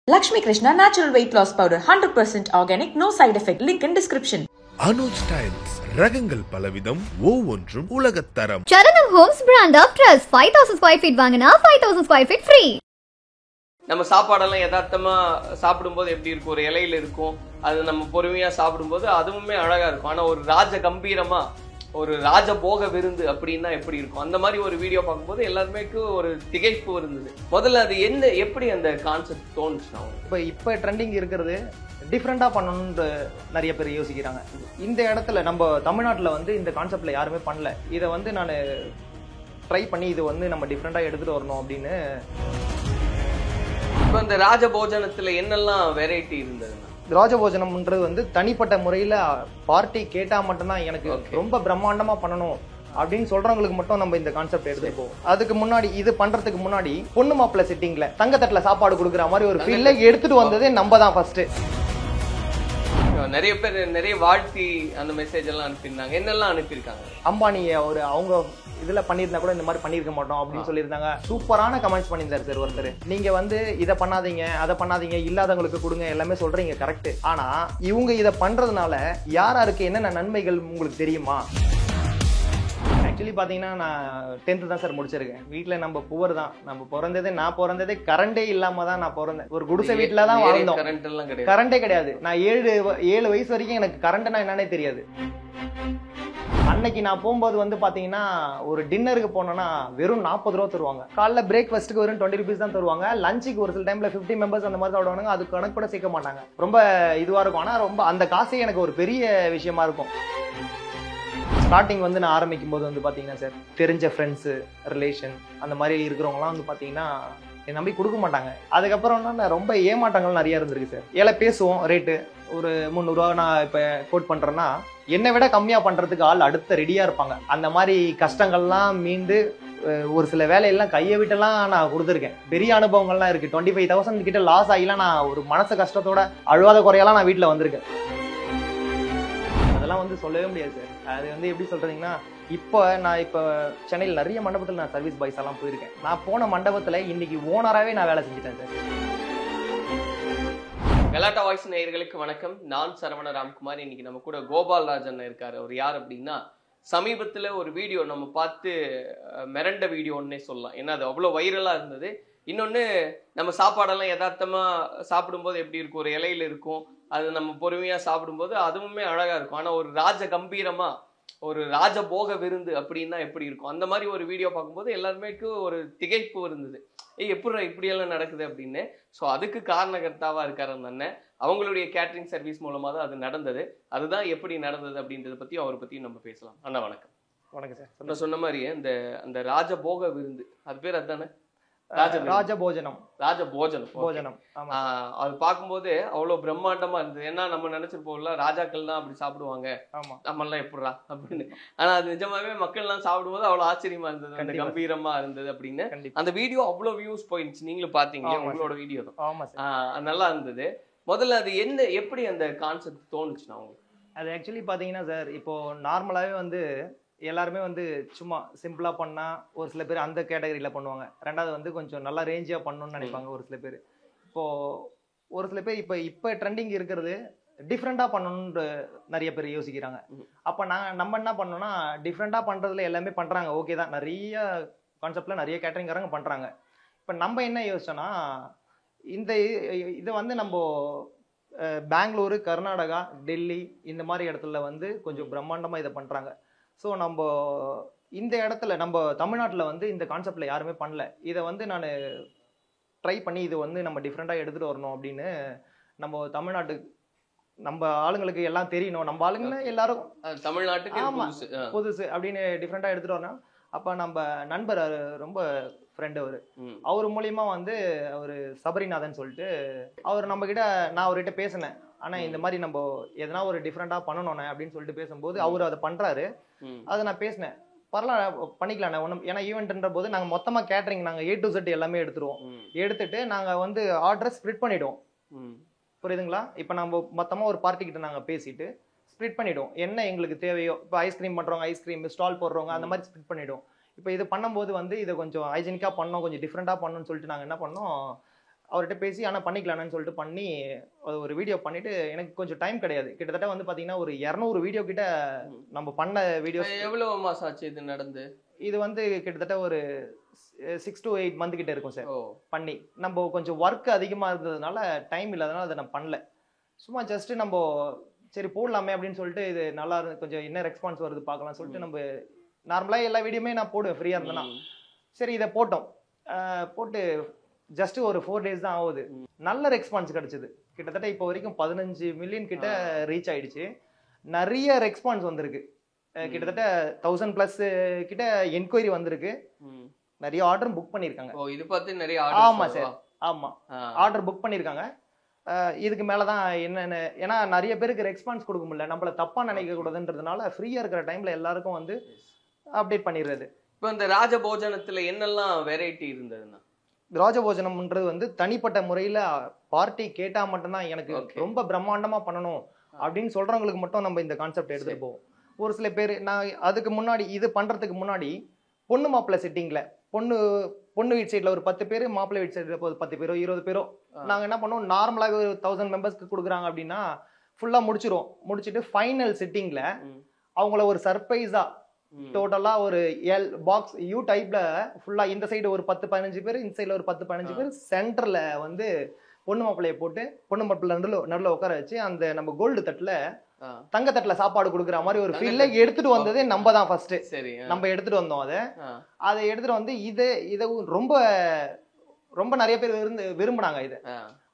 Lakshmi Krishna Natural Weight Loss Powder 100% organic, no side effect. Link in description. Anuj styles ரகங்கள் பலவிதம் ஒவ்வொன்றும் உலகத்தரம். Saranam homes brand of trust 5000 square feet வாங்கினா 5000 square feet free. நம்ம சாப்பாடெல்லாம் யதார்த்தமா சாப்பிடும்போது எப்படி இருக்கும், ஒரு இலையில இருக்கும், அது நம்ம பொறுமையா சாப்பிடும்போது அதுவுமே அழகா இருக்கும். ஆனா ஒரு ராஜ கம்பீரமா ஒரு ராஜபோக விருந்து அப்படின்னா எப்படி இருக்கும், அந்த மாதிரி ஒரு வீடியோ பார்க்கும்போது எல்லாருமே ஒரு திகைப்பு இருந்தது. முதல்ல அது என்ன, எப்படி அந்த கான்செப்ட் தோணுச்சுன்னா? இப்போ ட்ரெண்டிங் இருக்கிறது டிஃப்ரெண்டாக பண்ணணுன்ற நிறைய பேர் யோசிக்கிறாங்க. இந்த இடத்துல நம்ம தமிழ்நாட்டில் வந்து இந்த கான்செப்டில் யாருமே பண்ணல. இதை வந்து நான் ட்ரை பண்ணி இது வந்து நம்ம டிஃப்ரெண்டாக எடுத்துகிட்டு வரணும் அப்படின்னு. இப்போ இந்த ராஜபோஜனத்தில் என்னெல்லாம் வெரைட்டி இருந்ததுன்னா? ராஜபோஜனம்ன்றது வந்து தனிப்பட்ட முறையில் பார்ட்டி கேட்டால் மட்டும்தான் எனக்கு ரொம்ப பிரம்மாண்டமாக பண்ணணும் அப்படின்னு சொல்றவங்களுக்கு மட்டும் நம்ம இந்த கான்செப்ட் எடுத்துப்போம். அதுக்கு முன்னாடி இது பண்றதுக்கு முன்னாடி பொண்ணு மாப்பிள்ள செட்டிங்ல தங்கத்தட்டுல சாப்பாடு கொடுக்குற மாதிரி ஒரு ஃபீல்ல எடுத்துட்டு வந்ததே நம்ம தான் ஃபர்ஸ்ட். நிறைய பேர் நிறைய வாழ்த்தி அந்த மெசேஜ் எல்லாம் அனுப்பியிருந்தாங்க. என்னெல்லாம் அனுப்பியிருக்காங்க? அம்பானிய ஒரு அவங்க இதுல பண்ணியிருந்தா கூட இந்த மாதிரி பண்ணிருக்க மாட்டோம் அப்படின்னு சொல்லியிருந்தாங்க. சூப்பரான கமெண்ட்ஸ் பண்ணியிருந்தாரு சார் ஒருத்தர். நீங்க வந்து இதை பண்ணாதீங்க, அதை பண்ணாதீங்க, இல்லாதவங்களுக்கு கொடுங்க, எல்லாமே சொல்றீங்க கரெக்ட். ஆனா இவங்க இதை பண்றதுனால யாருக்கு என்னென்ன நன்மைகள் உங்களுக்கு தெரியுமா? ஆக்சுவலி பார்த்தீங்கன்னா நான் 10th தான் சார் முடிச்சிருக்கேன். வீட்டில் நம்ம புவர் தான். நான் பிறந்ததே கரண்டே இல்லாம தான் நான் பிறந்தேன். ஒரு குடிசை வீட்டில் தான் வாழ்ந்தோம். கரண்டே கிடையாது. நான் 7 வயசு வரைக்கும் எனக்கு கரண்ட்னா என்னன்னே தெரியாது. அன்னைக்கு நான் போகும்போது வந்து பாத்தீங்கன்னா ஒரு டின்னருக்கு போனோம்னா வெறும் 40 ரூபா தருவாங்க. காலைல பிரேக்ஃபாஸ்ட்டுக்கு வெறும் 20 rupees தான் தருவாங்க. லஞ்சுக்கு ஒரு சில டைம்ல 50 members அந்த மாதிரி சாப்பிடுவாங்க. அது கணக்கு கூட சேர்க்க மாட்டாங்க. ரொம்ப இதுவா இருக்கும். ஆனா ரொம்ப அந்த காசே எனக்கு ஒரு பெரிய விஷயமா இருக்கும். ஸ்டார்டிங் வந்து நான் ஆரம்பிக்கும் போது வந்து பாத்தீங்கன்னா சார் தெரிஞ்ச ஃப்ரெண்ட்ஸு ரிலேஷன் அந்த மாதிரி இருக்கிறவங்களாம் வந்து பாத்தீங்கன்னா என் நம்பி கொடுக்க மாட்டாங்க. அதுக்கப்புறம்னா நான் ரொம்ப ஏமாற்றங்கள் நிறைய இருந்திருக்கு சார். ஏழை பேசுவோம் ரேட்டு ஒரு 300 ரூபா நான் இப்போ கோட் பண்றேன்னா என்னை விட கம்மியா பண்றதுக்கு ஆள் அடுத்த ரெடியா இருப்பாங்க. அந்த மாதிரி கஷ்டங்கள்லாம் மீண்டு ஒரு சில வேலையெல்லாம் கையை விட்டெல்லாம் நான் கொடுத்துருக்கேன். பெரிய அனுபவங்கள்லாம் இருக்கு. 25,000 கிட்ட லாஸ் ஆகிலாம் நான் ஒரு மனசு கஷ்டத்தோட அழுவாத குறையெல்லாம் நான் வீட்டில் வந்திருக்கேன். அதெல்லாம் வந்து சொல்லவே முடியாது சார். அது வந்து எப்படி சொல்றீங்கன்னா நான் இப்போ சென்னையில் நிறைய மண்டபத்தில் நான் சர்வீஸ் பாய்ஸ் எல்லாம் போயிருக்கேன். நான் போன மண்டபத்தில் இன்னைக்கு ஓனராகவே நான் வேலை செஞ்சுட்டேன் சார். கலாட்டா வாய்ஸ் நேயர்களுக்கு வணக்கம். நான் சரவண ராம்குமார். இன்னைக்கு நம்ம கூட கோபால் ராஜன் இருக்காரு. அவர் யார் அப்படின்னா, சமீபத்தில் ஒரு வீடியோ நம்ம பார்த்து மிரண்ட வீடியோன்னே சொல்லலாம். ஏன்னா அது அவ்வளோ வைரலாக இருந்தது. இன்னொன்று, நம்ம சாப்பாடெல்லாம் யதார்த்தமா சாப்பிடும்போது எப்படி இருக்கும், ஒரு இலையில இருக்கும், அது நம்ம பொறுமையா சாப்பிடும்போது அதுவுமே அழகா இருக்கும். ஆனா ஒரு ராஜ கம்பீரமா ஒரு ராஜபோக விருந்து அப்படின்னா எப்படி இருக்கும், அந்த மாதிரி ஒரு வீடியோ பார்க்கும்போது எல்லாருமே ஒரு திகைப்பு இருந்தது. எப்படி இப்படியெல்லாம் நடக்குது அப்படின்னு. ஸோ அதுக்கு காரணகர்த்தாவா இருக்காரு அந்த அண்ணன். அவங்களுடைய கேட்டரிங் சர்வீஸ் மூலமா தான் அது நடந்தது. அதுதான் எப்படி நடந்தது அப்படின்றத பத்தி அவரை பத்தி நம்ம பேசலாம். அண்ணா வணக்கம். வணக்கம் சார். நான் சொன்ன மாதிரியே அந்த ராஜபோக விருந்து, அது பேர் அதுதானே? ராஜபோஜனம். அது பார்க்கும்போது அவ்வளவு பிரம்மாண்டமா இருந்தது. ஏன்னா நம்ம நினைச்சிருப்போம்ல ராஜாக்கள் தான் அப்படி சாப்பிடுவாங்க, நம்ம எல்லாம் எப்படா அப்படின்னு. ஆனா அது நிஜமாவே மக்கள் எல்லாம் சாப்பிடும்போது அவ்வளவு ஆச்சரியமா இருந்தது, அந்த கம்பீரமா இருந்தது அப்படின்னு. அந்த வீடியோ அவ்வளவு வியூஸ் போயிடுச்சு. நீங்களும் பாத்தீங்க, உங்களோட வீடியோ தான் நல்லா இருந்தது. முதல்ல அது என்ன, எப்படி அந்த கான்செப்ட் தோணுச்சுன்னா உங்களுக்கு? அது ஆக்சுவலி பாத்தீங்கன்னா சார், இப்போ நார்மலாவே வந்து எல்லாருமே வந்து சும்மா சிம்பிளா பண்ணா ஒரு சில பேர் அந்த கேட்டகரியில பண்ணுவாங்க. ரெண்டாவது வந்து கொஞ்சம் நல்லா ரேஞ்சியா பண்ணணும்னு நினைப்பாங்க ஒரு சில பேர். இப்போ ஒரு சில பேர் இப்போ ட்ரெண்டிங் இருக்கிறது டிஃப்ரெண்டா பண்ணணும்னு நிறைய பேர் யோசிக்கிறாங்க. அப்ப நம்ம என்ன பண்ணோம்னா டிஃப்ரெண்டா பண்றதுல எல்லாமே பண்றாங்க, ஓகே தான். நிறைய கான்செப்ட்ல நிறைய கேட்டரிங்காரங்க பண்றாங்க. இப்ப நம்ம என்ன யோசிச்சோம்னா இதை வந்து நம்ம பெங்களூரு, கர்நாடகா, டெல்லி இந்த மாதிரி இடத்துல வந்து கொஞ்சம் பிரம்மாண்டமா இதை பண்றாங்க. ஸோ நம்ம இந்த இடத்துல நம்ம தமிழ்நாட்டில் வந்து இந்த கான்செப்டில் யாருமே பண்ணல. இதை வந்து நான் ட்ரை பண்ணி இது வந்து நம்ம டிஃப்ரெண்டாக எடுத்துகிட்டு வரணும் அப்படின்னு. நம்ம ஆளுங்களுக்கு எல்லாம் தெரியணும், நம்ம ஆளுங்களை எல்லாரும் தமிழ்நாட்டுக்கு புதுசு அப்படின்னு டிஃப்ரெண்டாக எடுத்துகிட்டு வரணும். அப்போ நம்ம நண்பர் ரொம்ப ஃப்ரெண்டு அவர் மூலியமா வந்து அவர் சபரிநாதன் சொல்லிட்டு அவர் நம்மக்கிட்ட, நான் அவர்கிட்ட பேசினேன். ஆனா இந்த மாதிரி நம்ம எதனா ஒரு டிஃப்ரெண்டா பண்ணணும் அப்படின்னு சொல்லிட்டு பேசும்போது அவரு அதை பண்றாரு. அதை நான் பேசினேன், பரவாயில்ல பண்ணிக்கலாம் ஒன்றும். ஏன்னா ஈவெண்ட்ன்ற போது நாங்கள் மொத்தமாக கேட்டரிங் நாங்கள் A to Z எல்லாமே எடுத்துருவோம். எடுத்துட்டு நாங்கள் வந்து ஆர்டரை ஸ்ப்ளிட் பண்ணிடுவோம். புரியுதுங்களா? இப்போ நம்ம மொத்தமாக ஒரு பார்ட்டி கிட்ட நாங்கள் பேசிட்டு ஸ்ப்ளிட் பண்ணிடுவோம். என்ன எங்களுக்கு தேவையோ, இப்போ ஐஸ்கிரீம் பண்ணுறவங்க ஐஸ்கிரீம், ஸ்டால் போடுறவங்க அந்த மாதிரி ஸ்ப்ளிட் பண்ணிடுவோம். இப்போ இது பண்ணும்போது வந்து இதை கொஞ்சம் ஹைஜீனிக்காக பண்ணோம், கொஞ்சம் டிஃப்ரெண்டாக பண்ணணும்னு சொல்லிட்டு நாங்கள் என்ன பண்ணோம், அவர்கிட்ட பேசி ஆனால் பண்ணிக்கலான்னு சொல்லிட்டு பண்ணி ஒரு வீடியோ பண்ணிட்டு எனக்கு கொஞ்சம் டைம் கிடையாது. கிட்டத்தட்ட வந்து பார்த்தீங்கன்னா ஒரு 200 வீடியோ கிட்ட நம்ம பண்ண வீடியோஸ். எவ்வளவு மாசம் ஆச்சு இது நடந்து? இது வந்து கிட்டத்தட்ட ஒரு 6 to 8 மந்த் கிட்ட இருக்கும் சார் பண்ணி. நம்ம கொஞ்சம் ஒர்க் அதிகமாக இருந்ததுனால டைம் இல்லாதனால அதை நான் பண்ணல. சும்மா ஜஸ்ட் நம்ம சரி போடலாமே அப்படின்னு சொல்லிட்டு இது நல்லா கொஞ்சம் என்ன ரெஸ்பான்ஸ் வருது பார்க்கலாம்னு சொல்லிட்டு நம்ம நார்மலாக எல்லா வீடியோமே நான் போடுவேன் ஃப்ரீயாக இருந்தேன்னா. சரி இதை போட்டோம். போட்டு ஜஸ்ட் ஒரு 4 days தான் ஆகுது. நல்ல ரெஸ்பான்ஸ் கிடைச்சது. கிட்டத்தட்ட இப்போ வரைக்கும் 15 மில்லியன் கிட்ட ரீச் ஆயிடுச்சு. நிறைய ரெஸ்பான்ஸ் வந்திருக்கு. கிட்டத்தட்ட 1000+ கிட்ட என்கொயரி வந்திருக்கு. நிறைய ஆர்டர் புக் பண்ணிருக்காங்க. இது பார்த்து நிறைய ஆமா சார், ஆமா ஆர்டர் புக் பண்ணிருக்காங்க. இதுக்கு மேலதான் என்னென்ன, ஏன்னா நிறைய பேருக்கு ரெஸ்பான்ஸ் கொடுக்க முடியல, நம்மள தப்பா நினைக்க கூடாதுன்றதுனால ஃப்ரீயா இருக்கிற டைம்ல எல்லாருக்கும் வந்து அப்டேட் பண்ணிடுறது. இப்போ இந்த ராஜபோஜனத்துல என்னெல்லாம் வெரைட்டி இருந்ததுன்னா? ராஜபோஜனம்ன்றது வந்து தனிப்பட்ட முறையில பார்ட்டி கேட்டா மட்டும்தான் எனக்கு ரொம்ப பிரம்மாண்டமா பண்ணணும் அப்படின்னு சொல்றவங்களுக்கு மட்டும் நம்ம இந்த கான்செப்ட் எடுத்துட்டு போவோம். ஒரு சில பேர் நான் அதுக்கு முன்னாடி இது பண்றதுக்கு முன்னாடி பொண்ணு மாப்பிள்ளை செட்டிங்ல பொண்ணு வீட் சைட்ல ஒரு 10 பேர், மாப்பிள்ளை வீட் சைட்ல 10 பேரோ 20 பேரோ நாங்க என்ன பண்ணுவோம், நார்மலாக ஒரு 1000 மெம்பர்ஸ்க்கு கொடுக்குறாங்க அப்படின்னா ஃபுல்லா முடிச்சுட்டு ஃபைனல் செட்டிங்ல அவங்கள ஒரு சர்ப்ரைஸா டோட்டலா ஒரு பாக்ஸ் யூ டைப்ல ஃபுல்லா இந்த சைடு ஒரு 10-15 பேர், இந்த சைடுல ஒரு 10-15 பேர், சென்டர்ல வந்து பொண்ணு மாப்பிள்ளைய போட்டு பொண்ணு மாப்பிள்ளை நடுல உட்கார வச்சு அந்த நம்ம கோல்டு தட்டுல தங்க தட்டுல சாப்பாடு கொடுக்குற மாதிரி ஒரு ஃபீல்ல எடுத்துட்டு வந்ததே நம்ம தான் ஃபர்ஸ்ட். நம்ம எடுத்துட்டு வந்தோம். அதை எடுத்துட்டு வந்து இதை ரொம்ப ரொம்ப நிறைய பேர் விரும்பினாங்க இதை.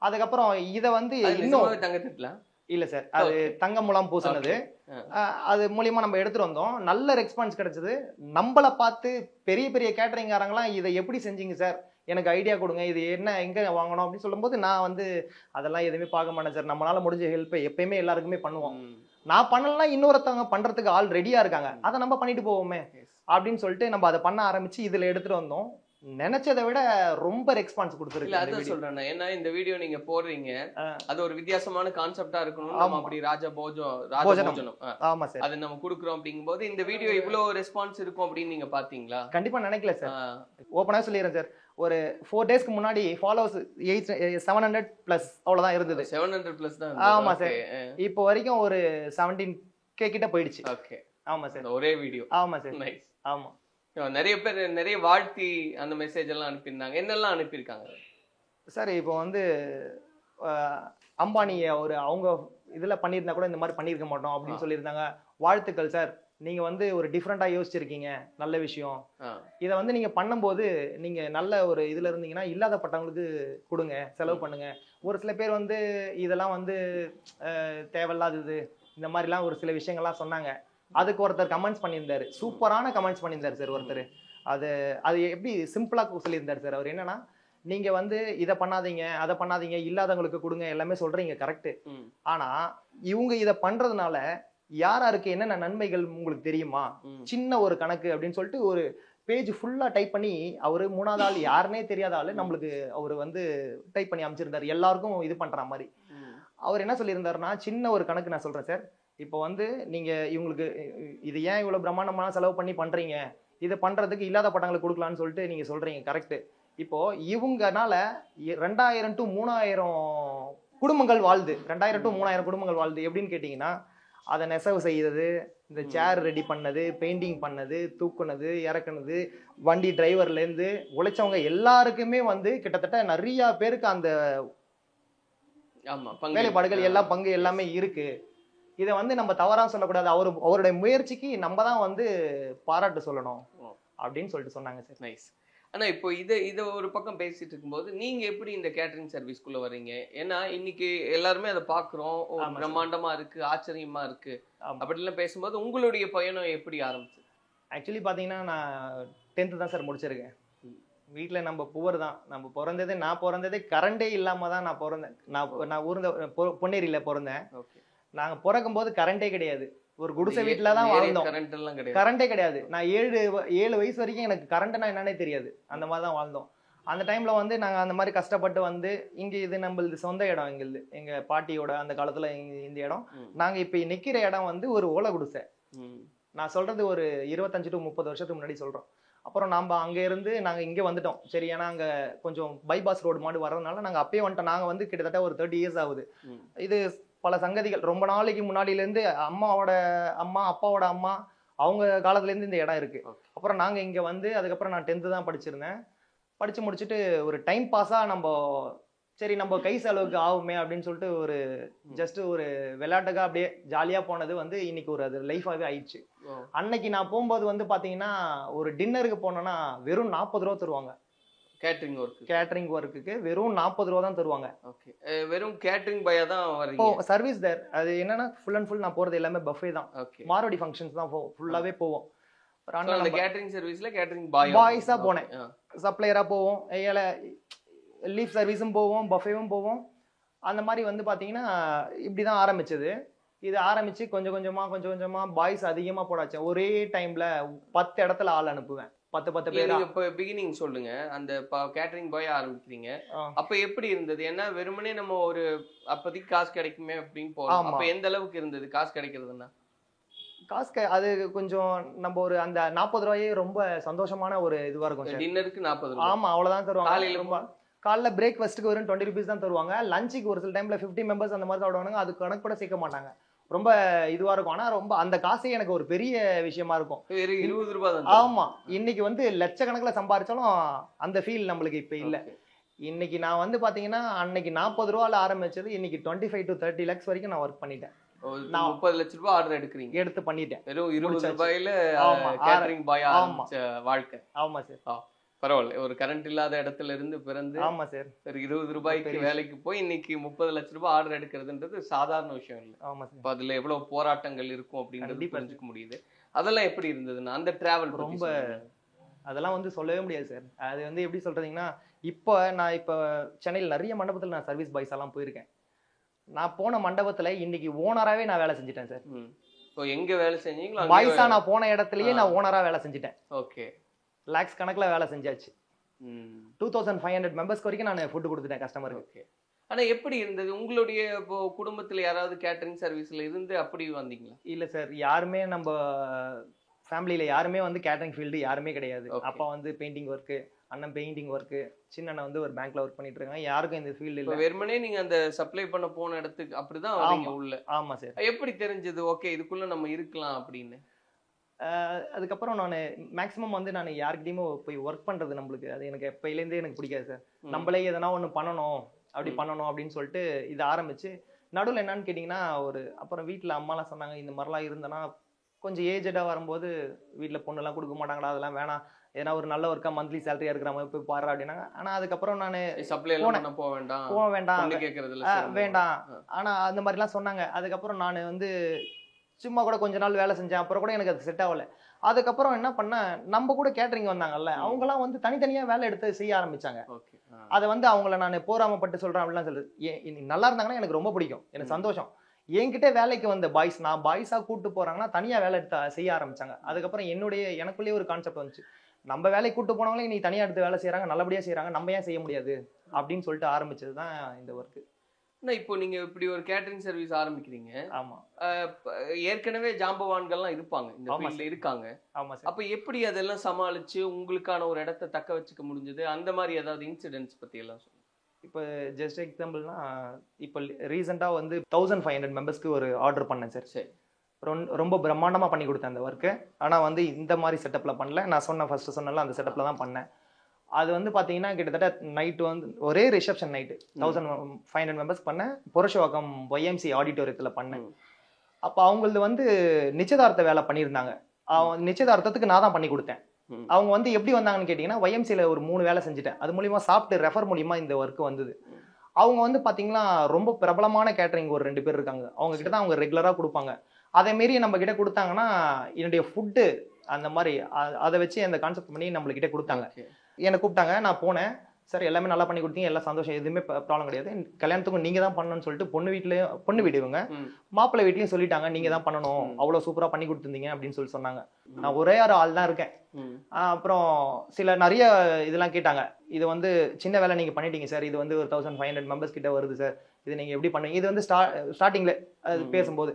அதுக்கப்புறம் இதை வந்து இன்னும் தங்க தட்டுல இல்ல சார், அது தங்க மூலம் பூசினது. அது மூலியமா நம்ம எடுத்துட்டு வந்தோம். நல்ல ரெஸ்பான்ஸ் கிடைச்சது. நம்மளை பார்த்து பெரிய பெரிய கேட்டரிங்காரங்களாம் இதை எப்படி செஞ்சீங்க சார், எனக்கு ஐடியா கொடுங்க, இது என்ன எங்க வாங்கணும் அப்படின்னு சொல்லும்போது நான் வந்து அதெல்லாம் எதுவுமே பார்க்க மாட்டேன் சார், நம்மளால முடிஞ்ச ஹெல்ப் எப்பயுமே எல்லாருக்குமே பண்ணுவோம். நான் பண்ணலாம், இன்னொருத்தவங்க பண்றதுக்கு ஆள் ரெடியா இருக்காங்க, அதை நம்ம பண்ணிட்டு போவோமே அப்படின்னு சொல்லிட்டு நம்ம அதை பண்ண ஆரம்பிச்சு இதுல எடுத்துட்டு வந்தோம். நினைச்சதை விட ரொம்ப ரெஸ்பான்ஸ் கொடுத்துருக்கு. அதான் சொல்றேன், ஏன்னா இந்த வீடியோ நீங்க போடுறீங்க, அது ஒரு வித்தியாசமான கான்செப்டா இருக்கணும். அப்படி ராஜபோஜனம் ஆமா சார், அது நம்ம குடுக்குறோம் அப்படிங்கும்போது இந்த வீடியோ இவ்வளவு ரெஸ்பான்ஸ் இருக்கும் அப்படின்னு நீங்க பாத்தீங்களா? கண்டிப்பா நினைக்கல சார். ஓப்பனா சொல்லிடுறேன் சார், ஒரு 4 daysக்கு முன்னாடி ஃபாலோவர்ஸ் 700+ அவ்வளவுதான் இருந்தது. 700+ தான். ஆமா சார், இப்போ வரைக்கும் ஒரு 17K கிட்ட போயிடுச்சு. ஓகே. ஆமா சார், ஒரே வீடியோ. ஆமா சார். நைஸ். ஆமா, நிறைய பேர் நிறைய வாழ்த்தி அந்த மெசேஜ் எல்லாம் அனுப்பியிருந்தாங்க. என்னெல்லாம் அனுப்பியிருக்காங்க சார்? இப்போ வந்து அம்பானிய அவங்க இதுல பண்ணியிருந்தா கூட இந்த மாதிரி பண்ணியிருக்க மாட்டோம் அப்படின்னு சொல்லியிருந்தாங்க. வாழ்த்துக்கள் சார், நீங்க வந்து ஒரு டிஃப்ரெண்டா யோசிச்சிருக்கீங்க, நல்ல விஷயம். இதை வந்து நீங்க பண்ணும்போது நீங்க நல்ல ஒரு இதுல இருந்தீங்கன்னா இல்லாதப்பட்டவங்களுக்கு கொடுங்க, செலவு பண்ணுங்க. ஒரு சில பேர் வந்து இதெல்லாம் வந்து தேவையில்லாதது இந்த மாதிரிலாம் ஒரு சில விஷயங்கள்லாம் சொன்னாங்க. அதுக்கு ஒருத்தர் கமெண்ட்ஸ் பண்ணியிருந்தாரு, சூப்பரான கமெண்ட்ஸ் பண்ணியிருந்தாரு சார் ஒருத்தர். அது எப்படி சிம்பிளா சொல்லியிருந்தாரு சார். அவர் என்னன்னா, நீங்க வந்து இதை பண்ணாதீங்க, அதை பண்ணாதீங்க, இல்லாதவங்களுக்கு கொடுங்க, எல்லாமே சொல்றீங்க கரெக்ட். ஆனா இவங்க இதை பண்றதுனால யாருக்கு என்னென்ன நன்மைகள் உங்களுக்கு தெரியுமா? சின்ன ஒரு கணக்கு அப்படின்னு சொல்லிட்டு ஒரு பேஜ் ஃபுல்லா டைப் பண்ணி அவரு 3வது ஆள் யாருன்னே தெரியாத ஆளு நம்மளுக்கு அவரு வந்து டைப் பண்ணி அமைச்சிருந்தாரு, எல்லாருக்கும் இது பண்ற மாதிரி. அவர் என்ன சொல்லியிருந்தாருன்னா, சின்ன ஒரு கணக்கு நான் சொல்றேன் சார். இப்போ வந்து நீங்க இவங்களுக்கு இது ஏன் இவ்வளவு பிரம்மாண்டமான செலவு பண்ணி பண்றீங்க, இதை பண்றதுக்கு இல்லாத பட்டங்களுக்கு கொடுக்கலான்னு சொல்லிட்டு நீங்க சொல்றீங்க கரெக்ட். இப்போ இவங்கனால 2000 to 3000 குடும்பங்கள் வாழ்து. 2000 to 3000 குடும்பங்கள் வாழ்து. எப்படின்னு கேட்டீங்கன்னா, அதை நெசவு செய்யறது, இந்த சேர் ரெடி பண்ணது, பெயிண்டிங் பண்ணது, தூக்குனது, இறக்குனது, வண்டி டிரைவர்ல இருந்து உழைச்சவங்க எல்லாருக்குமே வந்து கிட்டத்தட்ட நிறைய பேருக்கு அந்த வேலைப்பாடுகள் எல்லாம் பங்கு எல்லாமே இருக்கு. இதை வந்து நம்ம தவறா சொல்லக்கூடாது. அவருடைய முயற்சிக்கு நம்ம தான் வந்து பாராட்டு சொல்லணும் அப்படின்னு சொல்லிட்டு சொன்னாங்க சார். நைஸ். ஆனா இப்போ இதை ஒரு பக்கம் பேசிட்டு இருக்கும்போது நீங்க எப்படி இந்த கேட்டரிங் சர்வீஸ்க்குள்ள வர்றீங்க? ஏன்னா இன்னைக்கு எல்லாருமே அதை பாக்குறோம், பிரம்மாண்டமா இருக்கு, ஆச்சரியமா இருக்கு அப்படிலாம் பேசும்போது உங்களுடைய பயணம் எப்படி ஆரம்பிச்சு? ஆக்சுவலி பாத்தீங்கன்னா நான் 10th தான் சார் முடிச்சிருக்கேன். வீட்டுல நம்ம புவர் தான். நான் பிறந்ததே கரண்டே இல்லாம தான் நான் பிறந்தேன். நான் ஊர்ந்த பொன்னேரியில பிறந்தேன். நாங்க பிறக்கும் போது கரண்டே கிடையாது. ஒரு குடிசை வீட்டுல தான் வாழ்ந்தோம். கரண்டே கிடையாது. நான் 7 வயசு வரைக்கும் எனக்கு கரண்ட்னா என்னன்னே தெரியாது. அந்த மாதிரி தான் வாழ்ந்தோம். அந்த டைம்ல வந்து நாங்க அந்த மாதிரி கஷ்டப்பட்டு வந்து இங்க இது நம்மளது சொந்த இடம். எங்களுது எங்க பாட்டியோட அந்த காலத்துல இந்த இடம். நாங்க இப்ப நிக்கிற இடம் வந்து ஒரு ஓலை குடிசை. நான் சொல்றது ஒரு 25 to 30 வருஷத்துக்கு முன்னாடி சொல்றோம். அப்புறம் நம்ம அங்க இருந்து நாங்க இங்க வந்துட்டோம். சரி, ஏன்னா அங்க கொஞ்சம் பைபாஸ் ரோடு மாதிரி வர்றதுனால நாங்க அப்பயே வந்துட்டோம். நாங்க வந்து கிட்டத்தட்ட ஒரு 30 இயர்ஸ் ஆகுது. இது பல சங்கதிகள் ரொம்ப நாளைக்கு முன்னாடில இருந்து அம்மாவோட அம்மா, அப்பாவோட அம்மா, அவங்க காலத்துல இருந்து இந்த இடம் இருக்கு. அப்புறம் நாங்க இங்க வந்து அதுக்கப்புறம் நான் 10th தான் படிச்சிருந்தேன். படிச்சு முடிச்சுட்டு ஒரு டைம் பாஸா சரி நம்ம கை செலவுக்கு ஆகுமே அப்படின்னு சொல்லிட்டு ஒரு ஜஸ்ட் ஒரு விளையாட்டுக்கா அப்படியே ஜாலியா போனது வந்து இன்னைக்கு ஒரு அது லைஃபாவே ஆயிடுச்சு. அன்னைக்கு நான் போகும்போது வந்து பாத்தீங்கன்னா ஒரு டின்னருக்கு போனோம்னா வெறும் 40 ரூபா தருவாங்க. கேட்டரிங் ஒர்க்குக்கு வெறும் 40 ரூபா தான் தருவாங்க. வெறும் கேட்டரிங் பாயா தான் வரீங்க? சர்வீஸ் தேர். அது என்னன்னா ஃபுல் அண்ட் ஃபுல் நான் போறது எல்லாமே பஃபே தான். மாரோடி ஃபங்க்ஷன்ஸ் தான் ஃபுல்லாவே போவோம். கேட்டரிங் சர்வீஸ்ல கேட்டரிங் பாய்ஸா போனேன். சப்ளையரா போவோம், லீஃப் சர்வீஸும் போவோம், பஃபேவும் போவோம். அந்த மாதிரி வந்து பாத்தீங்கன்னா இப்படிதான் ஆரம்பிச்சது. இது ஆரம்பிச்சு கொஞ்சம் கொஞ்சமா பாய்ஸ் அதிகமா போடாச்சு. ஒரே டைம்ல 10 இடத்துல ஆள் அனுப்புவேன். 10 பேர். இப்ப பிகினிங் சொல்லுங்க, அந்த கேட்டரிங் பாய் ஆரம்பிக்கிறீங்க, அப்ப எப்படி இருந்தது? ஏன்னா வெறுமனே நம்ம ஒரு அப்போதைக்கு காசு கிடைக்குமே அப்படின்னு போறோம். அப்ப எந்த அளவுக்கு இருந்தது காசு கிடைக்கிறதுன்னா? அது கொஞ்சம் நம்ம ஒரு அந்த 40 ரூபாயே ரொம்ப சந்தோஷமான ஒரு இதுவா இருக்கும். டின்னருக்கு 40 ரூபாய். ஆமா, அவ்வளவுதான் தருவாங்க. காலைல பிரேக்ஃபாஸ்ட்டுக்கு வெறும் 20 rupees தான் தருவாங்க. லஞ்சுக்கு ஒரு சில டைம்ல 50 members அந்த மாதிரி சாப்பிடுவாங்க. அது கணக்கு கூட சேர்க்க மாட்டாங்க. ரொம்ப இதுவா இருக்கும். ஆனா ரொம்ப அந்த காசே எனக்கு ஒரு பெரிய விஷயமா இருக்கும். 20 ரூபாய் தான். ஆமா, இன்னைக்கு வந்து லட்சக்கணக்கில் சம்பாதிச்சாலும் அந்த ஃபீல் நம்மளுக்கு இப்ப இல்ல. இன்னைக்கு நான் வந்து பாத்தீங்கன்னா அன்னைக்கு 40 ரூபால ஆரம்பிச்சது இன்னைக்கு 25 to 30 lakhs வரைக்கும் நான் ஒர்க் பண்ணிட்டேன். நான் 30 லட்சம் ரூபாய் ஆர்டர் எடுத்து பண்ணிட்டேன். வெறும் 20 ரூபாயில கேட்டரிங் பாய் ஆரம்பிச்ச வாழ்க்கை. ஆமா சார். பரவாயில்ல. ஒரு கரண்ட் இல்லாத இடத்துல இருந்து பிறந்து ஆமா சார் ஒரு 20 ரூபாய்க்கு வேலைக்கு போய் இன்னைக்கு 30 லட்சம் ரூபாய் ஆர்டர் எடுக்கிறதுன்றது சாதாரண விஷயம் இல்லை. ஆமா சார். அதுல எவ்வளவு போராட்டங்கள் இருக்கும் அப்படின்றது புரிஞ்சுக்க முடியுது. அதெல்லாம் எப்படி இருந்ததுன்னா அந்த டிராவல் ரொம்ப அதெல்லாம் வந்து சொல்லவே முடியாது சார். அது வந்து எப்படி சொல்றீங்கன்னா, நான் சென்னையில் நிறைய மண்டபத்தில் நான் சர்வீஸ் பாய்ஸ் எல்லாம் போயிருக்கேன். நான் போன மண்டபத்துல இன்னைக்கு ஓனராவே நான் வேலை செஞ்சுட்டேன் சார். எங்க வேலை செஞ்சீங்களோ பாய்ஸா நான் போன இடத்துலயே நான் ஓனரா வேலை செஞ்சுட்டேன். ஓகே. லாக்ஸ் கணக்குல வேலை செஞ்சாச்சு. 2500 members வரைக்கும் நான் ஃபுட் கொடுத்துட்டேன் கஸ்டமருக்கு. ஆனா எப்படி இருந்தது உங்களுடைய குடும்பத்துல யாராவது கேட்டரிங் சர்வீஸ்ல இருந்து அப்படி வந்தீங்களா? இல்ல சார், யாருமே நம்ம ஃபேமிலியில யாருமே வந்து கேட்டரிங் ஃபீல்டு யாருமே கிடையாது. அப்பா வந்து பெயிண்டிங் ஒர்க்கு, அண்ணன் பெயிண்டிங் ஒர்க்கு, சின்ன அண்ணன் வந்து ஒரு பேங்க்ல ஒர்க் பண்ணிட்டு இருக்காங்க. யாருக்கும் இந்த ஃபீல்டு இல்ல. வெறுமனே நீங்க அந்த சப்ளை பண்ண போன இடத்துக்கு அப்படிதான் வரீங்க உள்ள? ஆமா சார். எப்படி தெரிஞ்சது ஓகே இதுக்குள்ள நம்ம இருக்கலாம் அப்படின்னு? அதுக்கப்புறம் நான் மேக்ஸிமம் வந்து நான் யாருக்கிட்டையுமே போய் ஒர்க் பண்றது நம்மளுக்கு அது எனக்கு எப்பயிலேருந்தே எனக்கு பிடிக்காது சார். நம்மளே எதனா ஒன்று பண்ணணும் அப்படின்னு சொல்லிட்டு இதை ஆரம்பிச்சு நடுவில் என்னன்னு கேட்டிங்கன்னா அப்புறம் வீட்டில் அம்மாலாம் சொன்னாங்க, இந்த மாதிரிலாம் இருந்தேன்னா கொஞ்சம் ஏஜெடாக வரும்போது வீட்டில் பொண்ணுலாம் கொடுக்க மாட்டாங்களா, அதெல்லாம் வேணாம், ஏன்னா ஒரு நல்ல ஒர்க்கா மந்த்லி சேலரியா இருக்கிற மாதிரி போய் பாரு அப்படின்னாங்க. ஆனா அதுக்கப்புறம் நான் போக வேண்டாம். ஆனா அந்த மாதிரிலாம் சொன்னாங்க. அதுக்கப்புறம் நான் வந்து சும்மா கூட கொஞ்ச நாள் வேலை செஞ்சேன். அப்புறம் கூட எனக்கு அது செட் ஆகல. அதுக்கப்புறம் என்ன பண்ணேன், நம்ம கூட கேட்டரிங் வந்தாங்கல்ல, அவங்கலாம் வந்து தனித்தனியா வேலை எடுத்து செய்ய ஆரம்பிச்சாங்க. அதை வந்து அவங்கள நான் போராமப்பட்டு சொல்றேன் அப்படிலாம் சொல்றது நல்லா இருந்தாங்கன்னா எனக்கு ரொம்ப பிடிக்கும், எனக்கு சந்தோஷம். என்கிட்ட வேலைக்கு வந்த பாய்ஸ் நான் பாய்ஸா கூட்டு போறாங்கன்னா தனியா வேலை எடுத்து செய்ய ஆரம்பிச்சாங்க. அதுக்கப்புறம் எனக்குள்ளேயே ஒரு கான்செப்ட் வந்துச்சு, நம்ம வேலைக்கு கூட்டு போனவங்களே நீ தனியா எடுத்து வேலை செய்யறாங்க, நல்லபடியா செய்யறாங்க, நம்ம ஏன் செய்ய முடியாது அப்படின்னு சொல்லிட்டு ஆரம்பிச்சதுதான் இந்த ஒர்க்கு. இப்போ நீங்க இப்படி ஒரு கேட்டரிங் சர்வீஸ் ஆரம்பிக்கிறீங்க. ஆமா. ஏற்கனவே ஜாம்பவான்கள்லாம் இருப்பாங்க இந்த ஃபீல்ட்ல இருக்காங்க. ஆமா சார். அப்ப எப்படி அதெல்லாம் சமாளிச்சு உங்களுக்கான ஒரு இடத்தை தக்க வச்சுக்க முடிஞ்சது? அந்த மாதிரி ஏதாவது இன்சிடென்ட்ஸ் பத்தி எல்லாம் சொல்லுங்க. இப்போ ஜஸ்ட் எக்ஸாம்பிள்னா, இப்போ ரீசெண்டா வந்து 1500 மெம்பர்ஸ்க்கு ஒரு ஆர்டர் பண்ணேன் சார். சரி, ரொம்ப பிரம்மாண்டமா பண்ணி கொடுத்தேன் அந்த ஒர்க்கு. ஆனா வந்து இந்த மாதிரி செட்டப்ல பண்ணல, நான் ஃபர்ஸ்ட் சொன்னல அந்த செட்டப்ல தான் பண்ணேன். அது வந்து பாத்தீங்கன்னா கிட்டத்தட்ட நைட்டு வந்து ஒரே ரிசப்ஷன் நைட்டு 1500 மெம்பர்ஸ் பண்ணேன். புரஷவாக்கம் YMC ஆடிட்டோரியத்துல பண்ணேன். அப்ப அவங்களது வந்து நிச்சயதார்த்த வேலை பண்ணியிருந்தாங்க. நிச்சயதார்த்தத்துக்கு நான் தான் பண்ணி கொடுத்தேன். அவங்க வந்து எப்படி வந்தாங்கன்னு கேட்டீங்கன்னா, YMCல ஒரு 3 வேலை செஞ்சுட்டேன். அது மூலியமா சாப்பிட்டு ரெஃபர் மூலியமா இந்த ஒர்க் வந்தது. அவங்க வந்து பாத்தீங்கன்னா ரொம்ப பிரபலமான கேட்டரிங் ஒரு 2 பேர் இருக்காங்க. அவங்க கிட்ட தான் அவங்க ரெகுலரா கொடுப்பாங்க. அதே மாரி நம்ம கிட்ட கொடுத்தாங்கன்னா என்னுடைய ஃபுட்டு அந்த மாதிரி அதை வச்சு அந்த கான்செப்ட் பண்ணி நம்மள கிட்ட கொடுத்தாங்க. என்னை கூப்பிட்டாங்க, நான் போனேன். சார் எல்லாமே நல்லா பண்ணி கொடுத்தீங்க, எல்லாம் சந்தோஷம், எதுவுமே ப்ராப்ளம் கிடையாது, கல்யாணத்துக்கும் நீங்க தான் பண்ணணும்னு சொல்லிட்டு பொண்ணு வீடுவங்க மாப்பிள்ளை வீட்லயும் சொல்லிட்டாங்க, நீங்க தான் பண்ணணும், அவ்வளவு சூப்பரா பண்ணி கொடுத்துருந்தீங்க அப்படின்னு சொன்னாங்க. நான் ஒரே ஒரு ஆள் தான் இருக்கேன். அப்புறம் நிறைய இதெல்லாம் கேட்டாங்க. இது வந்து சின்ன வேலை நீங்க பண்ணிட்டீங்க சார், இது வந்து ஒரு 1500 மெம்பர்ஸ் கிட்ட வருது சார், இது நீங்க எப்படி பண்ணுவீங்க? இது வந்து ஸ்டார்டிங்ல பேசும்போது,